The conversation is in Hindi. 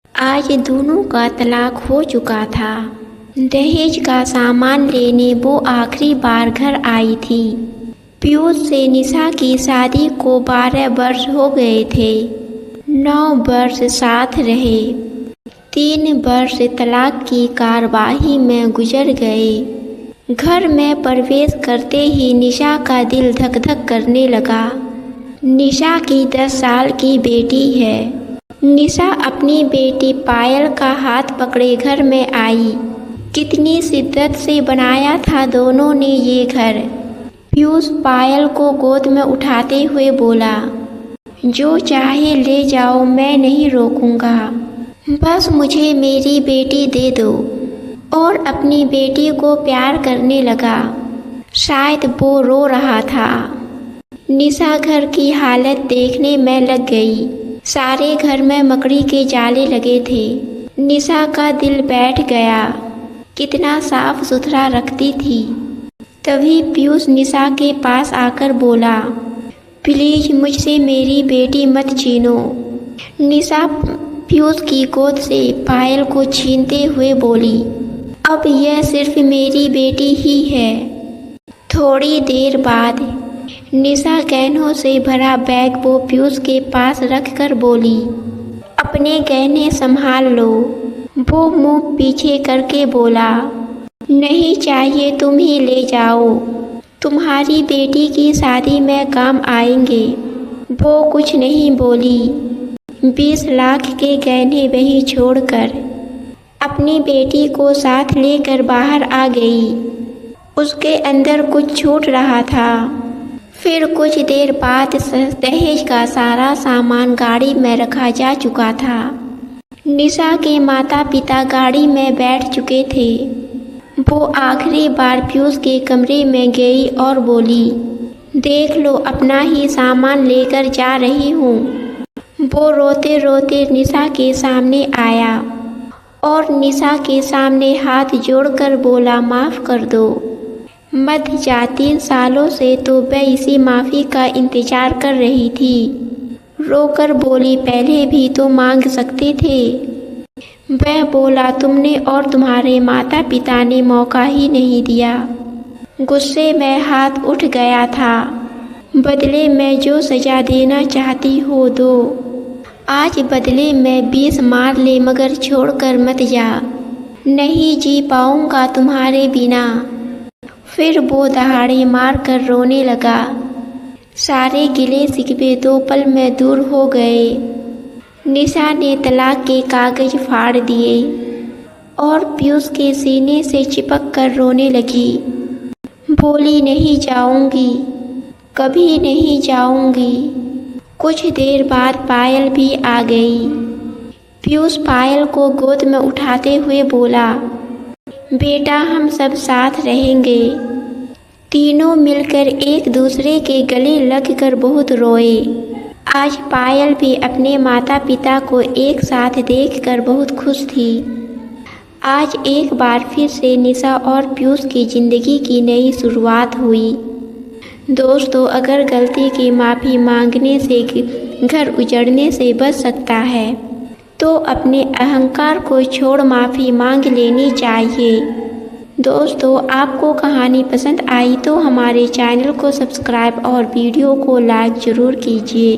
आज दोनों का तलाक हो चुका था। दहेज का सामान लेने वो आखिरी बार घर आई थी। पीयूष से निशा की शादी को 12 वर्ष हो गए थे। 9 वर्ष साथ रहे। 3 वर्ष तलाक की कार्यवाही में गुजर गए। घर में प्रवेश करते ही निशा का दिल धक धक करने लगा। निशा की 10 साल की बेटी है। निशा अपनी बेटी पायल का हाथ पकड़े घर में आई। कितनी शिद्दत से बनाया था दोनों ने ये घर। पीयूष पायल को गोद में उठाते हुए बोला, जो चाहे ले जाओ, मैं नहीं रोकूंगा। बस मुझे मेरी बेटी दे दो। और अपनी बेटी को प्यार करने लगा। शायद वो रो रहा था। निशा घर की हालत देखने में लग गई। सारे घर में मकड़ी के जाले लगे थे। निशा का दिल बैठ गया। कितना साफ सुथरा रखती थी। तभी पीयूष निशा के पास आकर बोला, प्लीज मुझसे मेरी बेटी मत छीनो। निशा पीयूष की गोद से पायल को छीनते हुए बोली, अब यह सिर्फ मेरी बेटी ही है। थोड़ी देर बाद निशा गहनों से भरा बैग वो पीयूष के पास रखकर बोली, अपने गहने संभाल लो। वो मुंह पीछे करके बोला, नहीं चाहिए, तुम ही ले जाओ, तुम्हारी बेटी की शादी में काम आएंगे। वो कुछ नहीं बोली। 20 लाख के गहने वहीं छोड़कर अपनी बेटी को साथ लेकर बाहर आ गई। उसके अंदर कुछ छूट रहा था। फिर कुछ देर बाद दहेज का सारा सामान गाड़ी में रखा जा चुका था। निशा के माता पिता गाड़ी में बैठ चुके थे। वो आखिरी बार पीयूष के कमरे में गई और बोली, देख लो, अपना ही सामान लेकर जा रही हूँ। वो रोते रोते निशा के सामने आया और निशा के सामने हाथ जोड़कर बोला, माफ़ कर दो, मत जा। 3 सालों से तो मैं इसी माफ़ी का इंतज़ार कर रही थी। रोकर बोली, पहले भी तो मांग सकते थे। वह बोला, तुमने और तुम्हारे माता पिता ने मौका ही नहीं दिया। गुस्से में हाथ उठ गया था। बदले में जो सज़ा देना चाहती हो दो। आज बदले में 20 मार ले, मगर छोड़कर मत जा। नहीं जी पाऊंगा तुम्हारे बिना। फिर वो दहाड़े मार कर रोने लगा। सारे गिले शिकवे 2 पल में दूर हो गए। निशा ने तलाक के कागज फाड़ दिए और पीयूष के सीने से चिपक कर रोने लगी। बोली, नहीं जाऊंगी, कभी नहीं जाऊंगी। कुछ देर बाद पायल भी आ गई। पीयूष पायल को गोद में उठाते हुए बोला, बेटा हम सब साथ रहेंगे। तीनों मिलकर एक दूसरे के गले लगकर बहुत रोए। आज पायल भी अपने माता पिता को एक साथ देखकर बहुत खुश थी। आज एक बार फिर से निशा और पीयूष की ज़िंदगी की नई शुरुआत हुई। दोस्तों, अगर गलती की माफ़ी मांगने से घर उजड़ने से बच सकता है तो अपने अहंकार को छोड़ माफ़ी मांग लेनी चाहिए। दोस्तों, आपको कहानी पसंद आई तो हमारे चैनल को सब्सक्राइब और वीडियो को लाइक ज़रूर कीजिए।